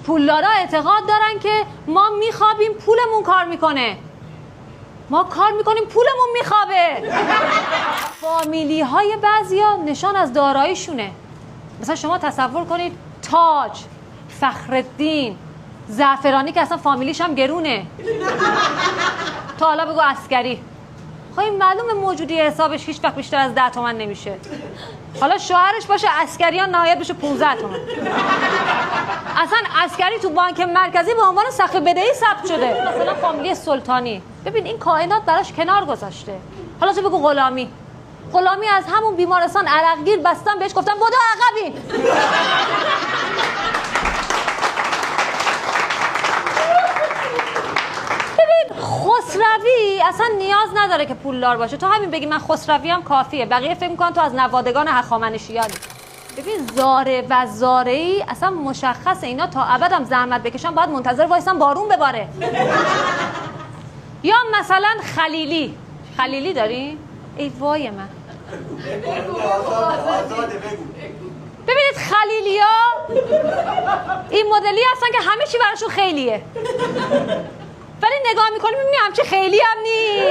پولدارا اعتقاد دارن که ما میخوابیم پولمون کار میکنه. ما کار میکنیم پولمون میخوابه. فامیلی های بعضیا نشان از داراییشونه. مثلا شما تصور کنید تاج، فخرالدین، زعفرانی که اصلا فامیلیش هم گرونه. تا حالا بگو عسکری. خب این معلومه موجودی حسابش هیچ وقت بیشتر از 10 تومن نمیشه. حالا شوهرش باشه عسکریان نهایت بشه 15 تومن. اصلا عسکری تو بانک مرکزی به عنوان سخی بدهی ثبت شده. مثلا فامیلی سلطانی. ببین این کائنات براش کنار گذاشته. حالا تو بگو غلامی. غلامی از همون بیمارستان عرقگیر بستن بهش گفتن بدو عقبی. ببین خسروی اصلا نیاز نداره که پولدار باشه. تو همین بگی من خسروی هم کافیه. بقیه فکر میکنن تو از نوادگان هخامنشیانی. ببین زاره و زاره‌ای اصلا مشخصه اینا تا ابد هم زحمت بکشن باید منتظر وایسن بارون بباره. یا مثلا خلیلی داری؟ ای وای من. ببینید خلیلیا این مدلی هستن که همه چی براشون خیلیه. ولی نگاه میکنیم میبینیم همچه خیلی هم نیست.